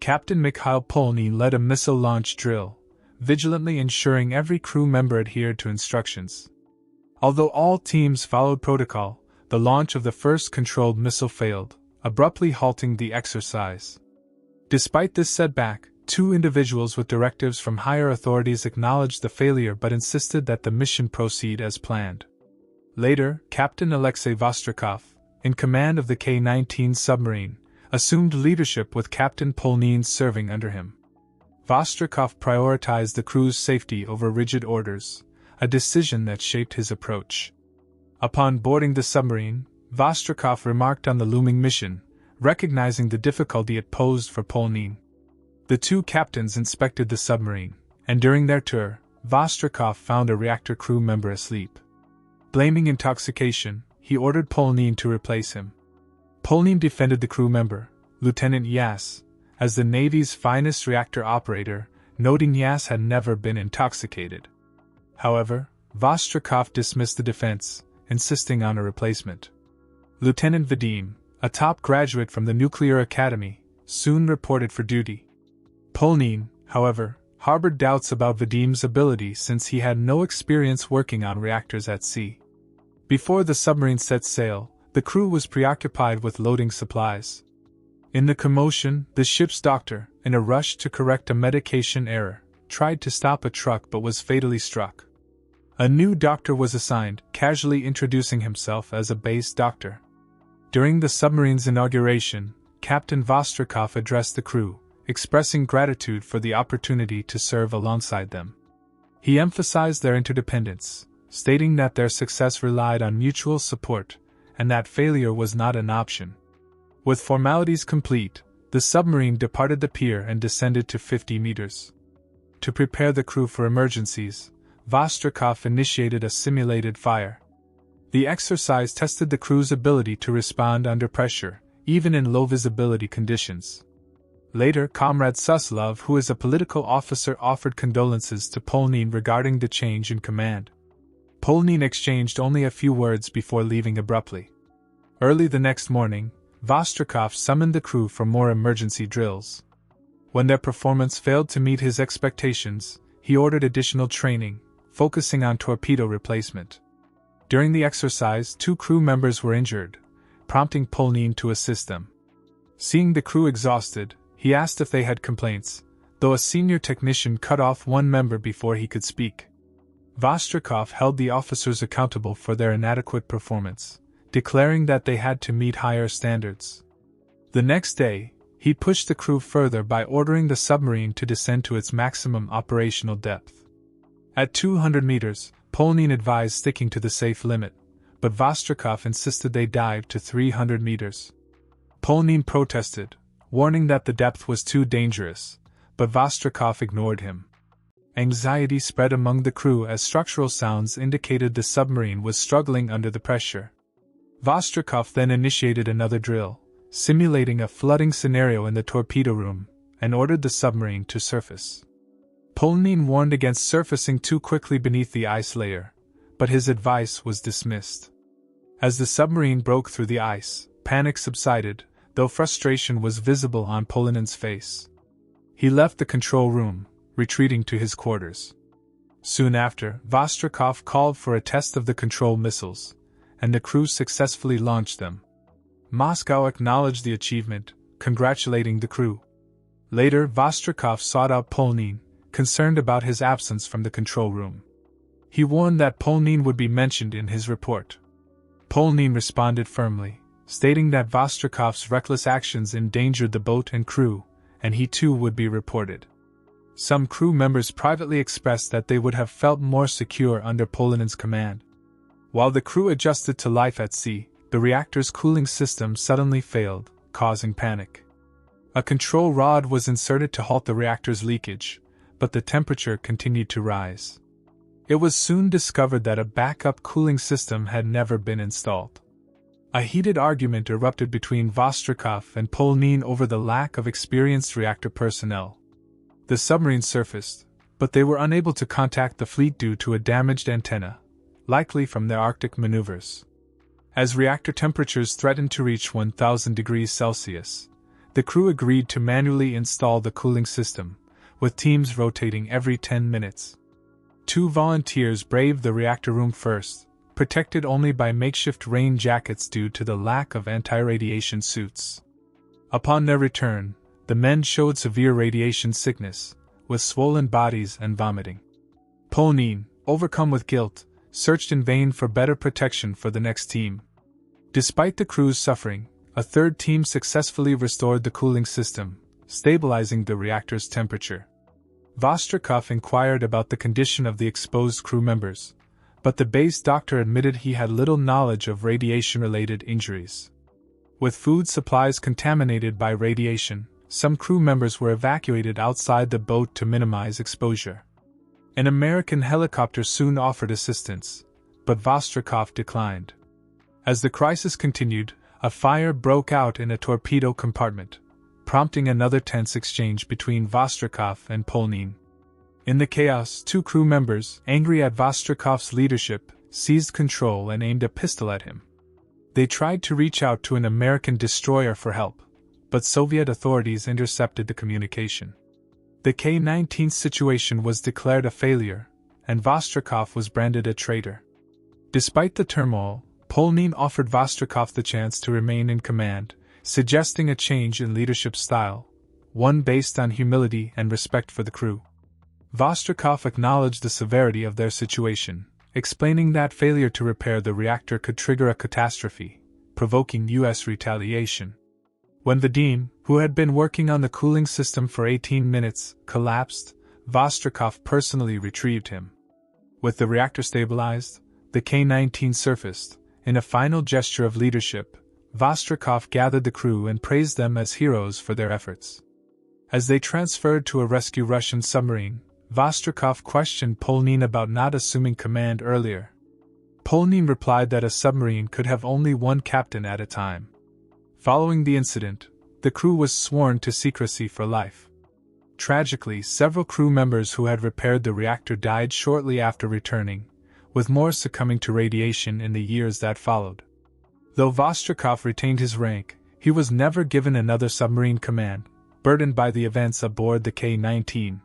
Captain Mikhail Polny led a missile launch drill, vigilantly ensuring every crew member adhered to instructions. Although all teams followed protocol, the launch of the first controlled missile failed, abruptly halting the exercise. Despite this setback, 2 individuals with directives from higher authorities acknowledged the failure but insisted that the mission proceed as planned. Later, Captain Alexei Vostrikov, in command of the K-19 submarine, assumed leadership with Captain Polnin serving under him. Vostrikov prioritized the crew's safety over rigid orders, a decision that shaped his approach. Upon boarding the submarine, Vostrikov remarked on the looming mission, recognizing the difficulty it posed for Polnin. The 2 captains inspected the submarine, and during their tour, Vostrikov found a reactor crew member asleep. Blaming intoxication, he ordered Polnin to replace him. Polnin defended the crew member, Lieutenant Yas, as the Navy's finest reactor operator, noting Yas had never been intoxicated. However, Vostrikov dismissed the defense, insisting on a replacement. Lieutenant Vadim, a top graduate from the Nuclear Academy, soon reported for duty. Polnin, however, harbored doubts about Vadim's ability since he had no experience working on reactors at sea. Before the submarine set sail, the crew was preoccupied with loading supplies. In the commotion, the ship's doctor, in a rush to correct a medication error, tried to stop a truck but was fatally struck. A new doctor was assigned, casually introducing himself as a base doctor. During the submarine's inauguration, Captain Vostrikov addressed the crew, expressing gratitude for the opportunity to serve alongside them. He emphasized their interdependence, stating that their success relied on mutual support, and that failure was not an option. With formalities complete, the submarine departed the pier and descended to 50 meters. To prepare the crew for emergencies, Vostrikov initiated a simulated fire. The exercise tested the crew's ability to respond under pressure, even in low-visibility conditions. Later, Comrade Suslov, who is a political officer, offered condolences to Polnin regarding the change in command. Polnin exchanged only a few words before leaving abruptly. Early the next morning, Vostrikov summoned the crew for more emergency drills. When their performance failed to meet his expectations, he ordered additional training, focusing on torpedo replacement. During the exercise, 2 crew members were injured, prompting Polnin to assist them. Seeing the crew exhausted, he asked if they had complaints, though a senior technician cut off one member before he could speak. Vostrikov held the officers accountable for their inadequate performance, declaring that they had to meet higher standards. The next day, he pushed the crew further by ordering the submarine to descend to its maximum operational depth. At 200 meters, Polnin advised sticking to the safe limit, but Vostrikov insisted they dive to 300 meters. Polnin protested, warning that the depth was too dangerous, but Vostrikov ignored him. Anxiety spread among the crew as structural sounds indicated the submarine was struggling under the pressure. Vostrikov then initiated another drill, simulating a flooding scenario in the torpedo room, and ordered the submarine to surface. Polnin warned against surfacing too quickly beneath the ice layer, but his advice was dismissed. As the submarine broke through the ice, panic subsided, though frustration was visible on Polnin's face. He left the control room, retreating to his quarters. Soon after, Vostrikov called for a test of the control missiles, and the crew successfully launched them. Moscow acknowledged the achievement, congratulating the crew. Later, Vostrikov sought out Polnin, concerned about his absence from the control room. He warned that Polnin would be mentioned in his report. Polnin responded firmly, stating that Vostrikov's reckless actions endangered the boat and crew, and he too would be reported. Some crew members privately expressed that they would have felt more secure under Polnin's command. While the crew adjusted to life at sea, the reactor's cooling system suddenly failed, causing panic. A control rod was inserted to halt the reactor's leakage, but the temperature continued to rise. It was soon discovered that a backup cooling system had never been installed. A heated argument erupted between Vostrikov and Polnin over the lack of experienced reactor personnel. The submarine surfaced, but they were unable to contact the fleet due to a damaged antenna, likely from their Arctic maneuvers. As reactor temperatures threatened to reach 1000 degrees Celsius, the crew agreed to manually install the cooling system, with teams rotating every 10 minutes. 2 volunteers braved the reactor room first, protected only by makeshift rain jackets due to the lack of anti-radiation suits. Upon their return, the men showed severe radiation sickness, with swollen bodies and vomiting. Polnine, overcome with guilt, searched in vain for better protection for the next team. Despite the crew's suffering, a third team successfully restored the cooling system, stabilizing the reactor's temperature. Vostrikov inquired about the condition of the exposed crew members, but the base doctor admitted he had little knowledge of radiation-related injuries. With food supplies contaminated by radiation, some crew members were evacuated outside the boat to minimize exposure. An American helicopter soon offered assistance, but Vostrikov declined. As the crisis continued, a fire broke out in a torpedo compartment, prompting another tense exchange between Vostrikov and Polnine. In the chaos, 2 crew members, angry at Vostrikov's leadership, seized control and aimed a pistol at him. They tried to reach out to an American destroyer for help, but Soviet authorities intercepted the communication. The K-19 situation was declared a failure, and Vostrikov was branded a traitor. Despite the turmoil, Polnine offered Vostrikov the chance to remain in command, suggesting a change in leadership style, one based on humility and respect for the crew. Vostrikov acknowledged the severity of their situation, explaining that failure to repair the reactor could trigger a catastrophe, provoking U.S. retaliation. When Vadim, who had been working on the cooling system for 18 minutes, collapsed, Vostrikov personally retrieved him. With the reactor stabilized, the K-19 surfaced. In a final gesture of leadership, Vostrikov gathered the crew and praised them as heroes for their efforts. As they transferred to a rescue Russian submarine, Vostrikov questioned Polnine about not assuming command earlier. Polnine replied that a submarine could have only one captain at a time. Following the incident, the crew was sworn to secrecy for life. Tragically, several crew members who had repaired the reactor died shortly after returning, with more succumbing to radiation in the years that followed. Though Vostrikov retained his rank, he was never given another submarine command, burdened by the events aboard the K-19.